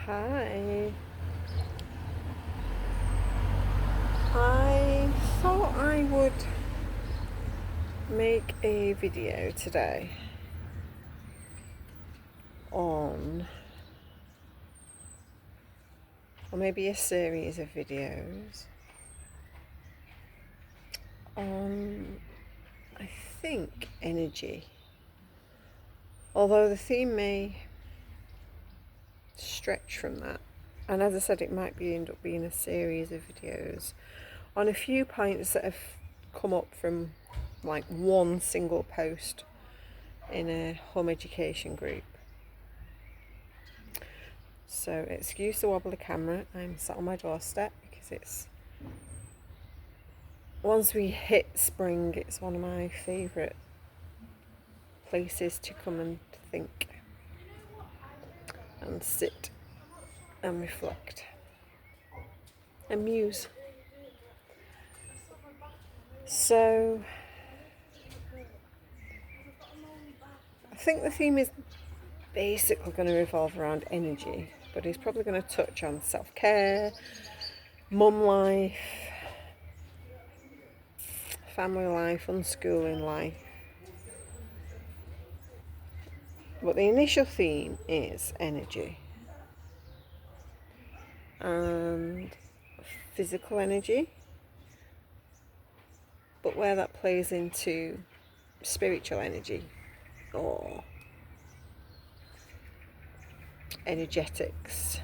Hi. I thought I would make a video today on, or maybe a series of videos on, I think, energy. Although the theme may stretch from that. And as I said, it might end up being a series of videos on a few points that have come up from like one single post in a home education group. So excuse the wobbly camera, I'm sat on my doorstep because it's, once we hit spring, it's one of my favourite places to come and think and sit and reflect and muse. So I think the theme is basically going to revolve around energy, but it's probably going to touch on self-care, mum life, family life, unschooling life. But the initial theme is energy and physical energy, but where that plays into spiritual energy or energetics,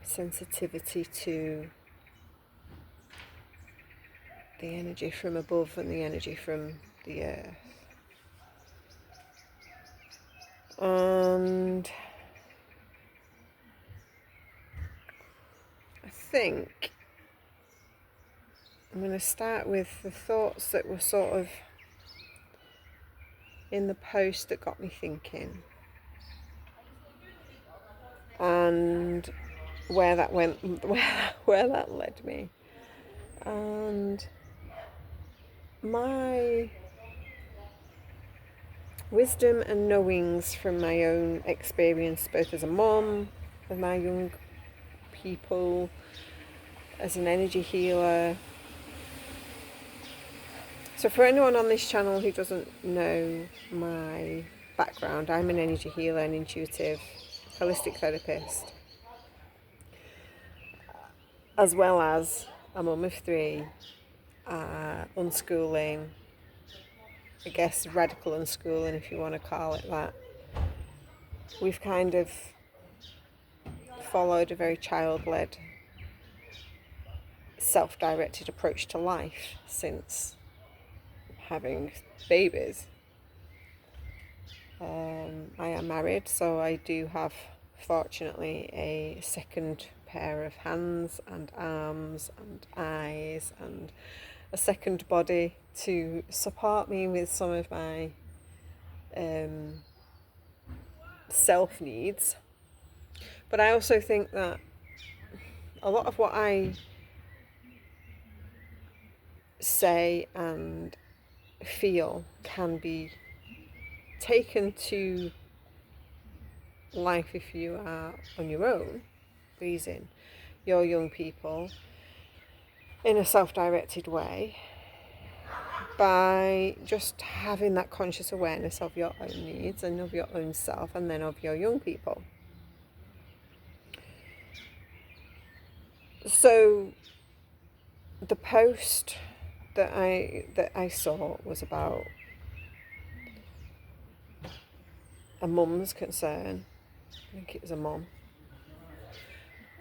sensitivity to the energy from above and the energy from the earth. And I think I'm going to start with the thoughts that were sort of in the post that got me thinking, and where that went, where that led me. And my wisdom and knowings from my own experience, both as a mom of my young people, as an energy healer. So for anyone on this channel who doesn't know my background, I'm an energy healer and intuitive holistic therapist, as well as a mum of three, unschooling, I guess radical unschooling if you want to call it that. We've kind of followed a very child-led, self-directed approach to life since having babies. I am married, so I do have, fortunately, a second pair of hands and arms and eyes and a second body to support me with some of my self needs. But I also think that a lot of what I say and feel can be taken to life if you are on your own, raising your young people in a self-directed way, by just having that conscious awareness of your own needs and of your own self, and then of your young people. So the post that I saw was about a mum's concern, I think it was a mum,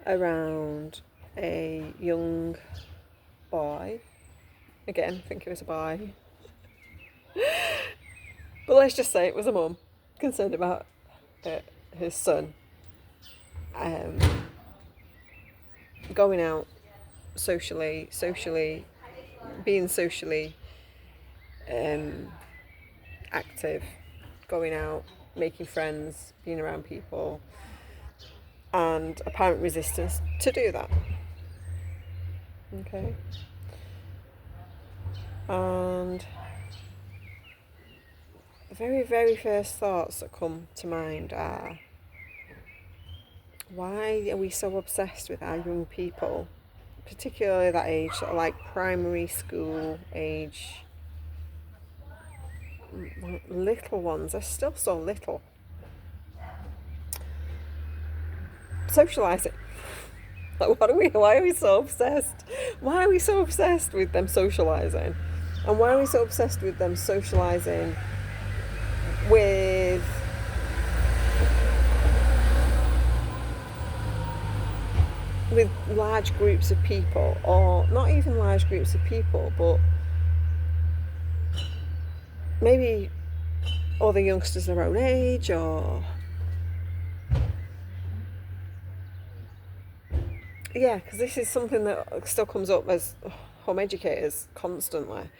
around a young boy. Again, I think it was a boy. But let's just say it was a mum concerned about his son going out socially, being socially active, going out, making friends, being around people, and apparent resistance to do that. Okay. And the very, very first thoughts that come to mind are, Why are we so obsessed with our young people, particularly that age, sort of like primary school age, little ones? They're still so little. Socialising. Like, why are we so obsessed? Why are we so obsessed with them socialising? And why are we so obsessed with them socialising with large groups of people, or not even large groups of people, but maybe other youngsters their own age, or yeah, because this is something that still comes up as home educators constantly.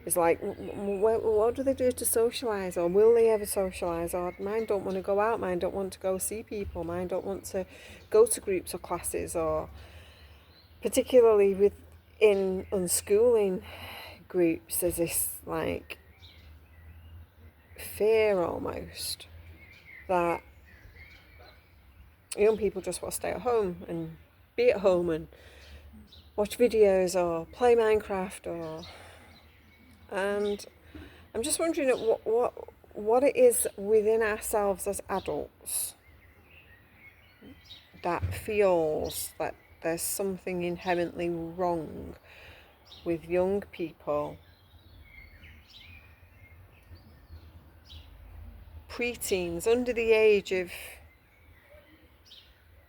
It's like, what do they do to socialise, or will they ever socialise, or mine don't want to go out, mine don't want to go see people, mine don't want to go to groups or classes, or particularly within unschooling groups, there's this like fear almost that young people just want to stay at home and be at home and watch videos or play Minecraft, or and I'm just wondering what it is within ourselves as adults that feels that there's something inherently wrong with young people, preteens under the age of,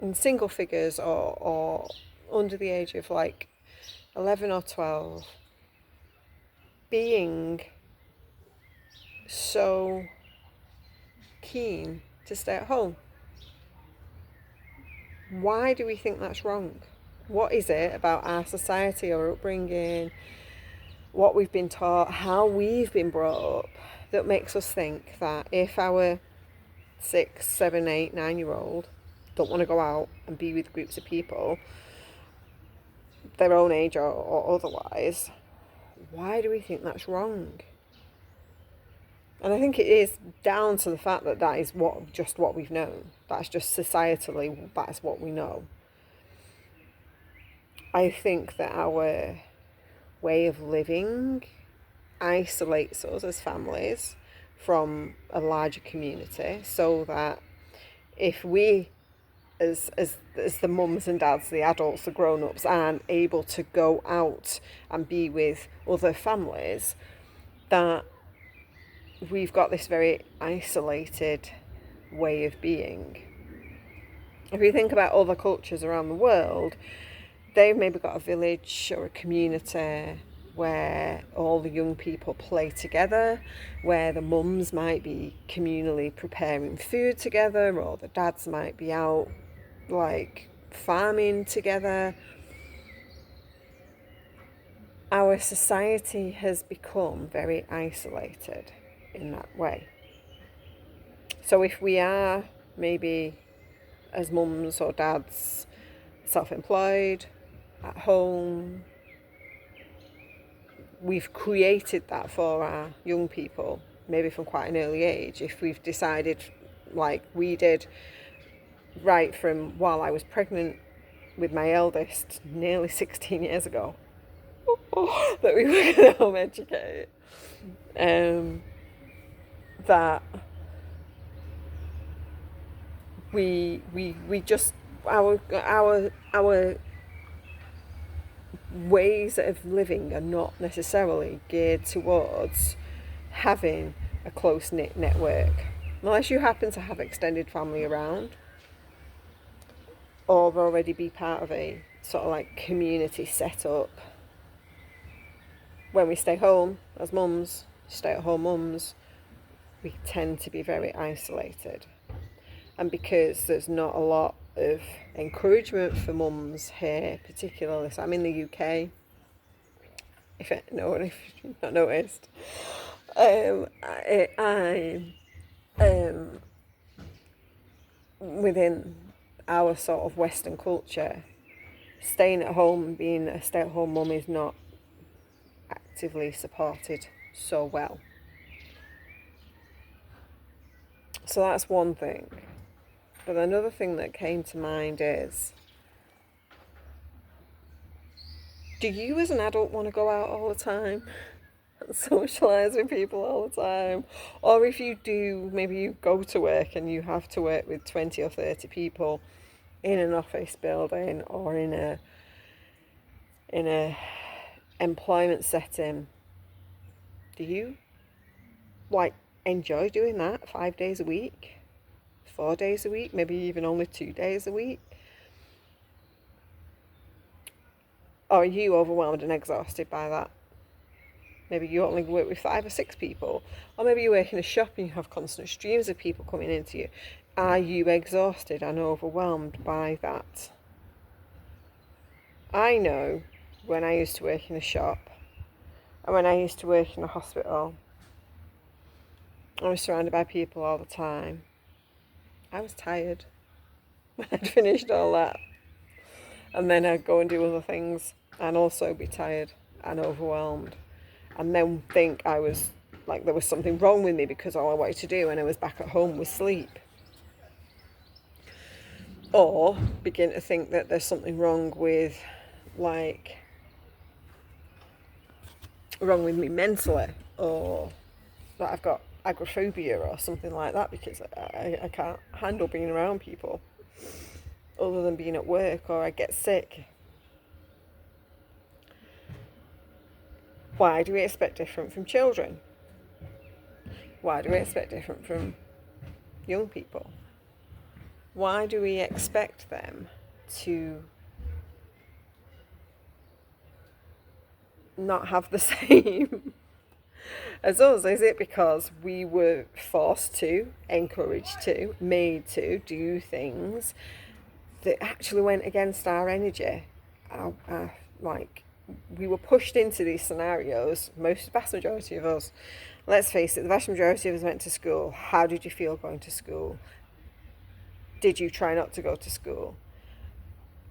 in single figures, or under the age of like 11 or 12, being so keen to stay at home. Why do we think that's wrong? What is it about our society or upbringing, what we've been taught, how we've been brought up, that makes us think that if our 6, 7, 8, 9-year-old don't want to go out and be with groups of people, their own age or otherwise, why do we think that's wrong? And I think it is down to the fact that that is what we've known. That's just societally, that's what we know. I think that our way of living isolates us as families from a larger community, so that if we as the mums and dads, the adults, the grown-ups, aren't able to go out and be with other families, that we've got this very isolated way of being. If you think about other cultures around the world, they've maybe got a village or a community where all the young people play together, where the mums might be communally preparing food together, or the dads might be out like farming together. Our society has become very isolated in that way. So if we are maybe as mums or dads self-employed, at home, we've created that for our young people, maybe from quite an early age. If we've decided, like we did right from while I was pregnant with my eldest nearly 16 years ago, that we were going to home educate, that we just, our ways of living are not necessarily geared towards having a close-knit network, unless you happen to have extended family around or already be part of a sort of like community setup. When we stay home as mums, stay-at-home mums, we tend to be very isolated. And because there's not a lot of encouragement for mums here, particularly, so I'm in the UK, if you've not noticed, I'm within our sort of Western culture, staying at home and being a stay-at-home mum is not actively supported so well. So that's one thing. But another thing that came to mind is, do you as an adult want to go out all the time and socialise with people all the time? Or if you do, maybe you go to work and you have to work with 20 or 30 people in an office building or in a employment setting. Do you enjoy doing that 5 days a week, 4 days a week, maybe even only 2 days a week? Or are you overwhelmed and exhausted by that? Maybe you only work with 5 or 6 people, or maybe you work in a shop and you have constant streams of people coming into you. Are you exhausted and overwhelmed by that? I know when I used to work in a shop and when I used to work in a hospital, I was surrounded by people all the time. I was tired when I'd finished all that. And then I'd go and do other things and also be tired and overwhelmed. And then think I was like there was something wrong with me because all I wanted to do when I was back at home was sleep. Or begin to think that there's something wrong with me mentally, or that I've got agoraphobia or something like that because I can't handle being around people other than being at work, or I get sick. Why do we expect different from children? Why do we expect different from young people? Why do we expect them to not have the same as us? Is it because we were forced to, encouraged to, made to do things that actually went against our energy? We were pushed into these scenarios, vast majority of us. Let's face it, the vast majority of us went to school. How did you feel going to school? Did you try not to go to school?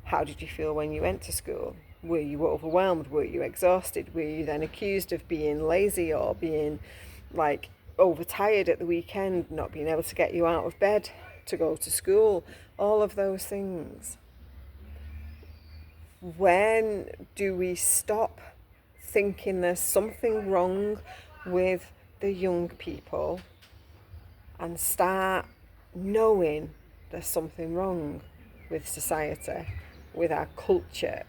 How did you feel when you went to school? Were you overwhelmed? Were you exhausted? Were you then accused of being lazy or being overtired at the weekend, not being able to get you out of bed to go to school? All of those things. When do we stop thinking there's something wrong with the young people and start knowing there's something wrong with society, with our culture,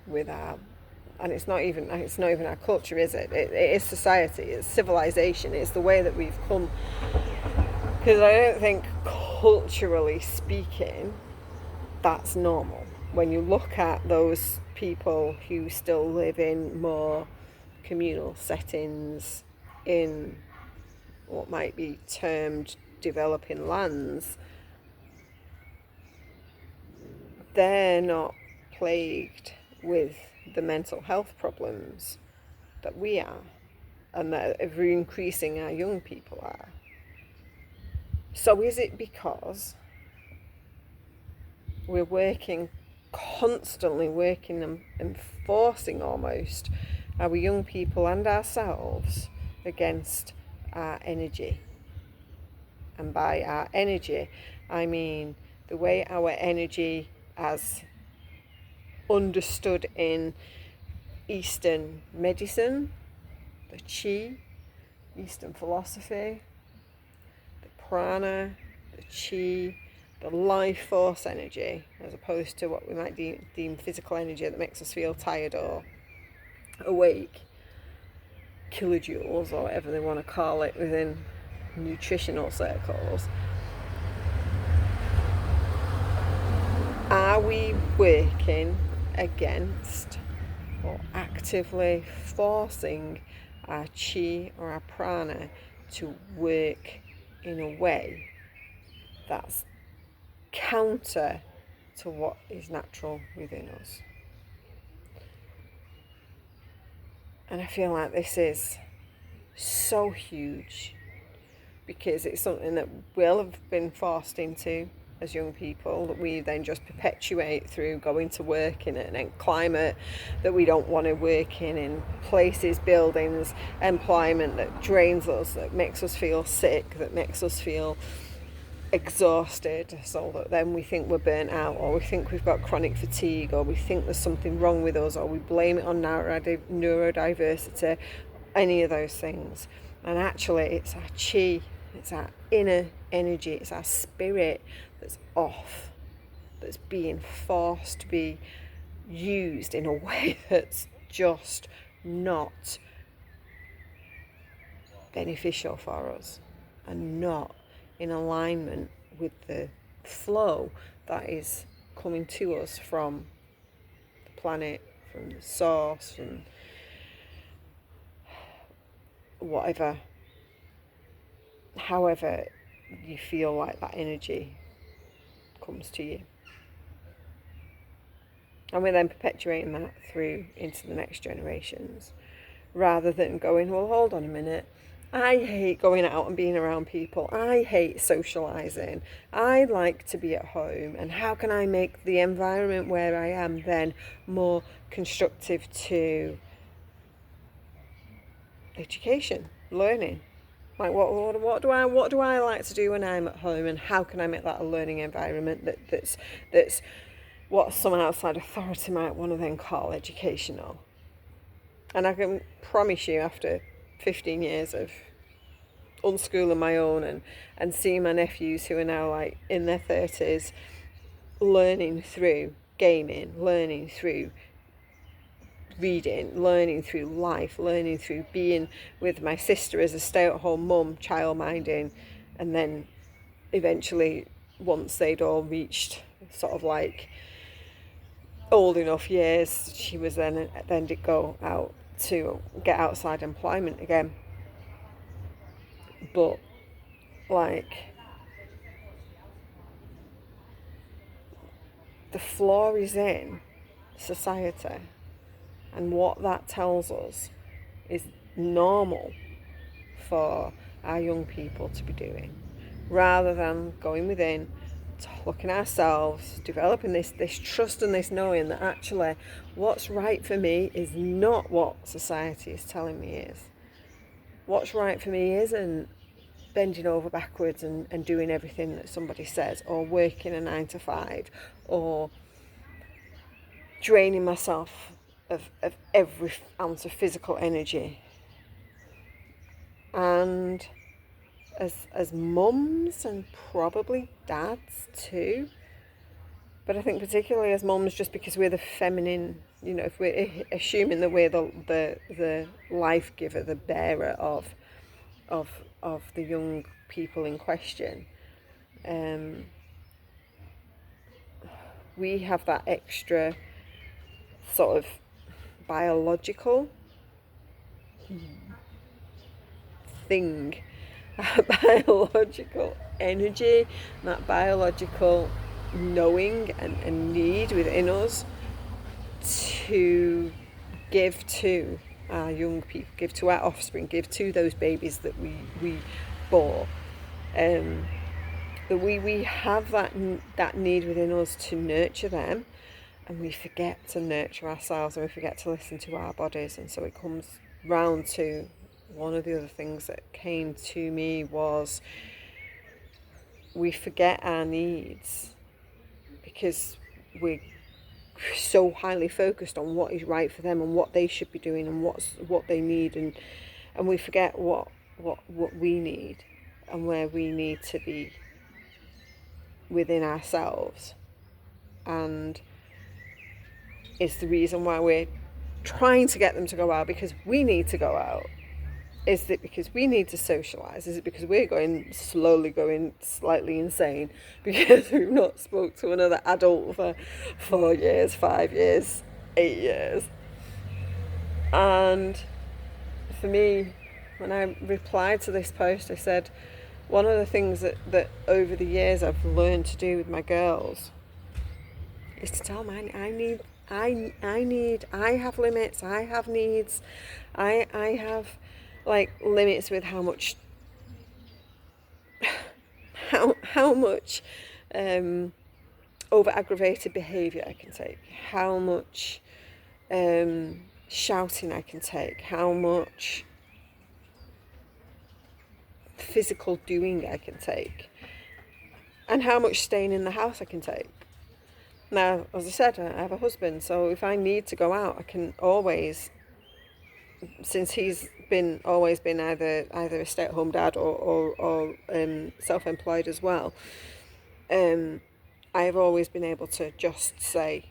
and it's not even our culture, is it? It is society, it's civilization, it's the way that we've come. Because I don't think, culturally speaking, that's normal. When you look at those people who still live in more communal settings in what might be termed developing lands, they're not plagued with the mental health problems that we are, and that ever increasing our young people are. So is it because we're constantly working and forcing almost our young people and ourselves against our energy? And by our energy, I mean the way our energy, as understood in Eastern medicine, the chi, Eastern philosophy, the prana, the chi, the life force energy, as opposed to what we might deem physical energy that makes us feel tired or awake, kilojoules or whatever they want to call it within nutritional circles. Are we working against or actively forcing our chi or our prana to work in a way that's counter to what is natural within us? And I feel like this is so huge, because it's something that we'll have been forced into as young people, that we then just perpetuate through going to work in a climate that we don't want to work in places, buildings, employment that drains us, that makes us feel sick, that makes us feel exhausted, so that then we think we're burnt out, or we think we've got chronic fatigue, or we think there's something wrong with us, or we blame it on neurodiversity, any of those things. And actually it's our chi, it's our inner energy, it's our spirit that's off, that's being forced to be used in a way that's just not beneficial for us and not in alignment with the flow that is coming to us from the planet, from the source, from whatever, however you feel like that energy comes to you. And we're then perpetuating that through into the next generations, rather than going, well, hold on a minute, I hate going out and being around people, I hate socialising, I like to be at home, and how can I make the environment where I am then more constructive to education, learning? Like what do I like to do when I'm at home, and how can I make that a learning environment that's what someone outside authority might want to then call educational? And I can promise you, after 15 years of unschooling my own and seeing my nephews who are now like in their 30s, learning through gaming, learning through reading, learning through life, learning through being with my sister as a stay-at-home mum, child minding, and then eventually, once they'd all reached sort of like old enough years, she was then did go out to get outside employment again. But like, the flaw is in society, and what that tells us is normal for our young people to be doing, rather than going within, looking at ourselves, developing this trust and this knowing that actually what's right for me is not what society is telling me is. What's right for me isn't bending over backwards and doing everything that somebody says, or working a 9 to 5, or draining myself of every ounce of physical energy. And as mums, and probably dads too, but I think particularly as mums, just because we're the feminine, you know, if we're assuming that we're the life giver, the bearer of the young people in question, we have that extra sort of biological thing, biological energy, that biological knowing and need within us to give to our young people, give to our offspring, give to those babies that we bore. That we have that need within us to nurture them, and we forget to nurture ourselves, and we forget to listen to our bodies. And so it comes round to one of the other things that came to me was we forget our needs because we're so highly focused on what is right for them and what they should be doing and what they need, and we forget what we need and where we need to be within ourselves. And it's the reason why we're trying to get them to go out, because we need to go out. Is it because we need to socialise? Is it because we're slowly going slightly insane because we've not spoke to another adult for 4 years, 5 years, 8 years? And for me, when I replied to this post, I said, one of the things that over the years I've learned to do with my girls is to tell them I have limits, I have needs, I have like limits with how much over aggravated behaviour I can take, how much shouting I can take, how much physical doing I can take. and how much staying in the house I can take. Now, as I said, I have a husband, so if I need to go out, I can always, since he's always been either a stay-at-home dad or self-employed as well. I've always been able to just say,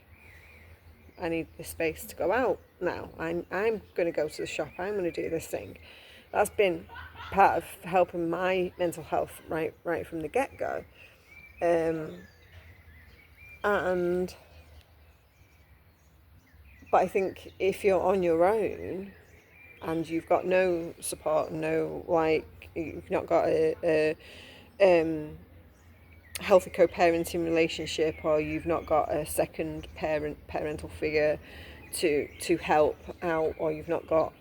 I need this space to go out now. I'm going to go to the shop. I'm going to do this thing. That's been part of helping my mental health right from the get-go. But I think if you're on your own and you've got no support, you've not got a healthy co-parenting relationship, or you've not got a second parental figure to help out, or you've not got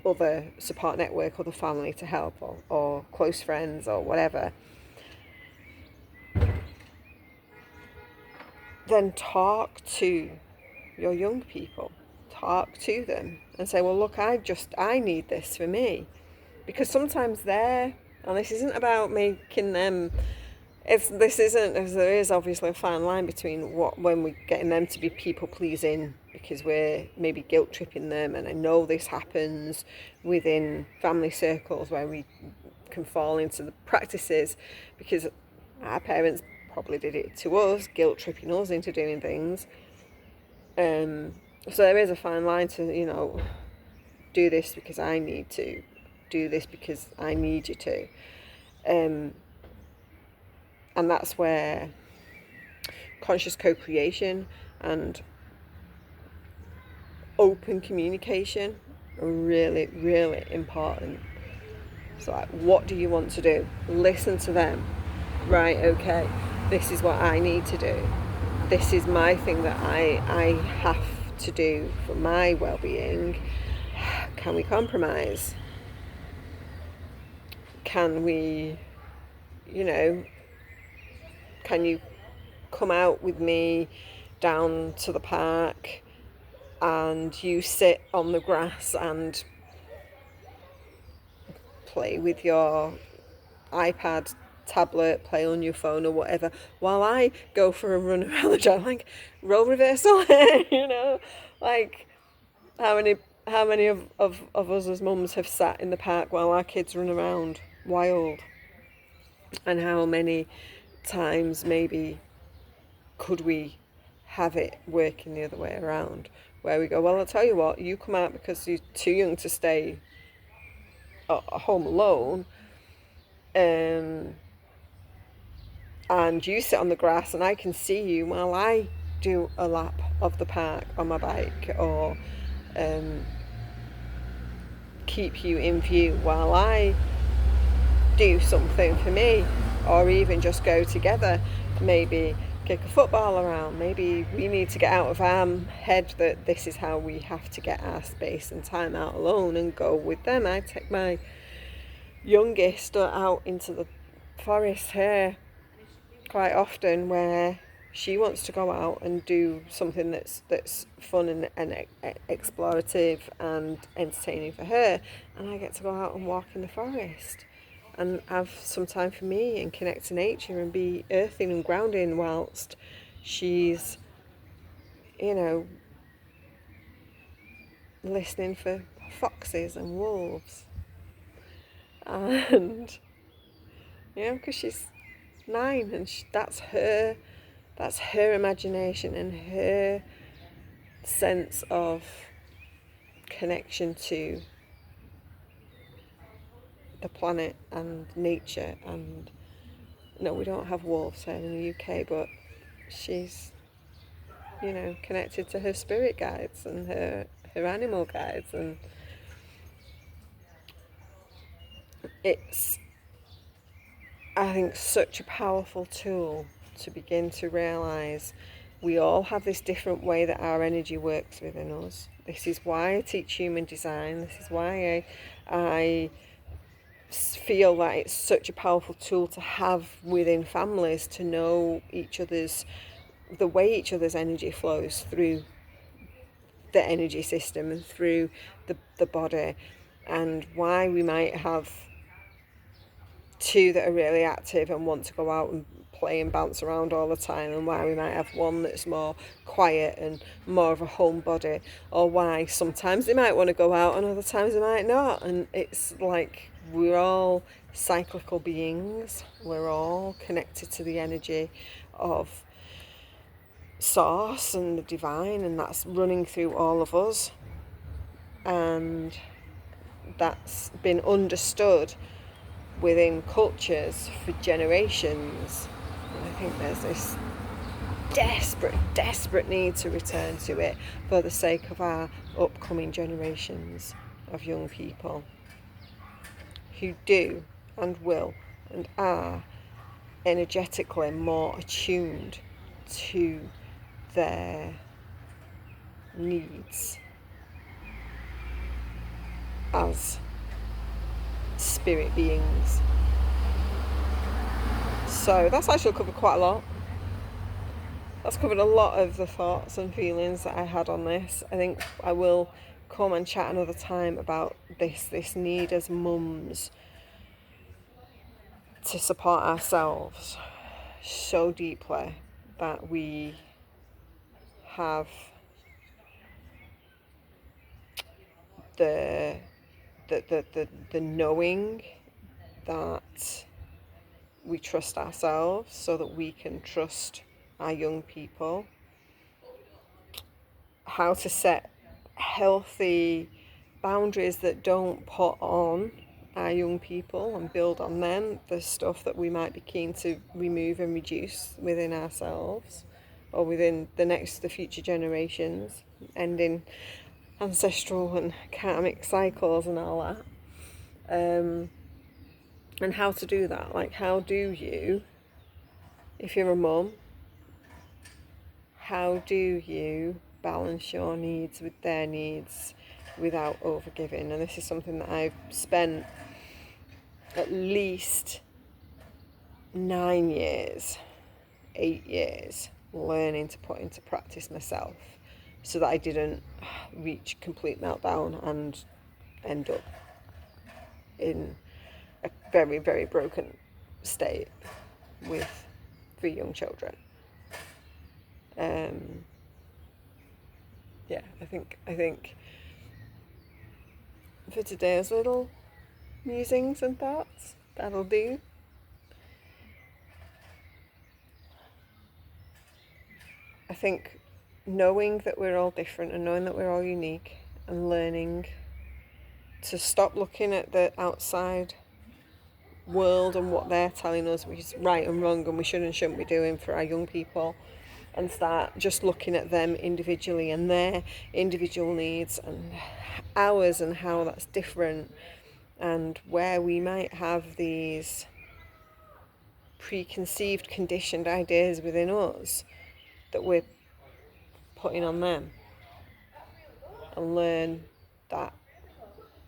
other support network, other family to help, or close friends or whatever, then talk to your young people. Talk to them and say, well, look, I need this for me. Because sometimes and this isn't about making them, there is obviously a fine line between when we're getting them to be people pleasing because we're maybe guilt tripping them, and I know this happens within family circles where we can fall into the practices because our parents probably did it to us, guilt tripping us into doing things. So there is a fine line to, do this because I need to, do this because I need you to. And that's where conscious co-creation and open communication are really, really important. So like, what do you want to do? Listen to them. Right, okay, this is what I need to do. This is my thing that I have to do for my well-being. Can we compromise? Can we, can you come out with me down to the park and you sit on the grass and play with your iPad, tablet, play on your phone or whatever, while I go for a run around the track, like role reversal, like how many of us as mums have sat in the park while our kids run around wild, and how many times maybe could we have it working the other way around, where we go, well, I'll tell you what, you come out because you're too young to stay home alone, and you sit on the grass and I can see you while I do a lap of the park on my bike, or keep you in view while I do something for me, or even just go together, maybe kick a football around. Maybe we need to get out of our head that this is how we have to get our space and time out alone, and go with them. I take my youngest out into the forest here quite often, where she wants to go out and do something that's fun and explorative and entertaining for her, and I get to go out and walk in the forest and have some time for me and connect to nature and be earthing and grounding whilst she's, listening for foxes and wolves. And, because she's 9 and that's her imagination and her sense of connection to the planet and nature. And no, we don't have wolves here in the UK, but she's connected to her spirit guides and her animal guides, and it's, I think, such a powerful tool to begin to realise we all have this different way that our energy works within us. This is why I teach human design. This is why I feel that it's such a powerful tool to have within families, to know the way each other's energy flows through the energy system and through the body, and why we might have two that are really active and want to go out and play and bounce around all the time, and why we might have one that's more quiet and more of a homebody, or why sometimes they might want to go out and other times they might not. And it's like we're all cyclical beings, we're all connected to the energy of source and the divine, and that's running through all of us, and that's been understood within cultures for generations. And I think there's this desperate need to return to it for the sake of our upcoming generations of young people who do and will and are energetically more attuned to their needs as spirit beings. So that's actually covered quite a lot. That's covered a lot of the thoughts and feelings that I had on this. I think I will come and chat another time about this need as mums to support ourselves so deeply that we have the knowing that we trust ourselves so that we can trust our young people, how to set healthy boundaries that don't put on our young people and build on them the stuff that we might be keen to remove and reduce within ourselves or within the future generations, ending ancestral and karmic cycles and all that. And how to do that. Like, how do you, if you're a mum, how do you balance your needs with their needs without overgiving? And this is something that I've spent at least 9 years, 8 years learning to put into practice myself, so that I didn't reach complete meltdown and end up in a very, very broken state with 3 young children. I think for today's little musings and thoughts, that'll do. I think knowing that we're all different and knowing that we're all unique and learning to stop looking at the outside world and what they're telling us which is right and wrong and we should and shouldn't be doing for our young people, and start just looking at them individually and their individual needs and ours and how that's different, and where we might have these preconceived, conditioned ideas within us that we're putting on them, and learn that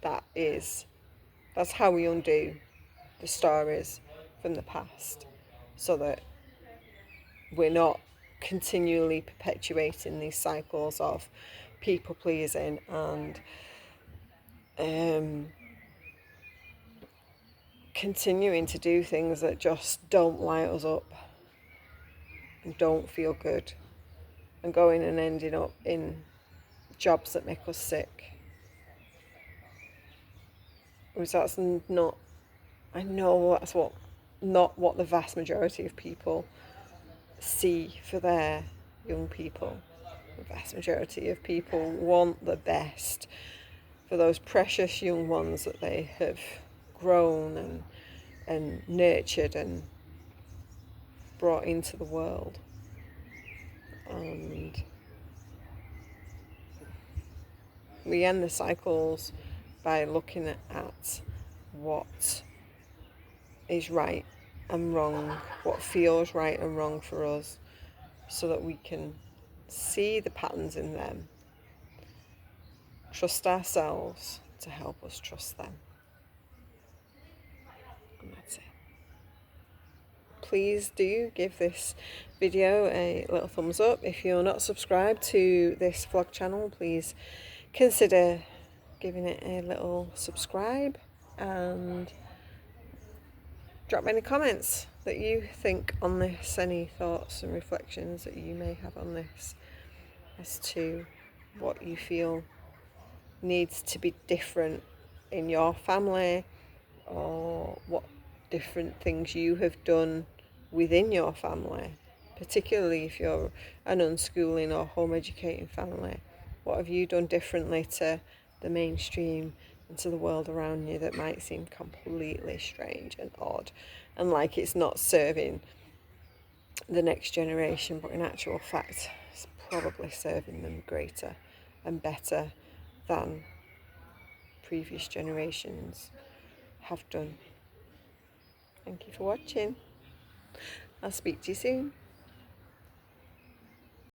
that's how we undo the stories from the past, so that we're not continually perpetuating these cycles of people pleasing and continuing to do things that just don't light us up and don't feel good, and going and ending up in jobs that make us sick. Because that's not, I know that's not what the vast majority of people see for their young people. The vast majority of people want the best for those precious young ones that they have grown and nurtured and brought into the world. And we end the cycles by looking at what is right and wrong, what feels right and wrong for us, so that we can see the patterns in them, trust ourselves to help us trust them. And that's it. Please do give this video a little thumbs up. If you're not subscribed to this vlog channel, please consider giving it a little subscribe, and drop me any comments that you think on this, any thoughts and reflections that you may have on this as to what you feel needs to be different in your family, or what different things you have done within your family, particularly if you're an unschooling or home educating family. What have you done differently to the mainstream and to the world around you that might seem completely strange and odd and like it's not serving the next generation, but in actual fact it's probably serving them greater and better than previous generations have done. Thank you for watching. I'll speak to you soon.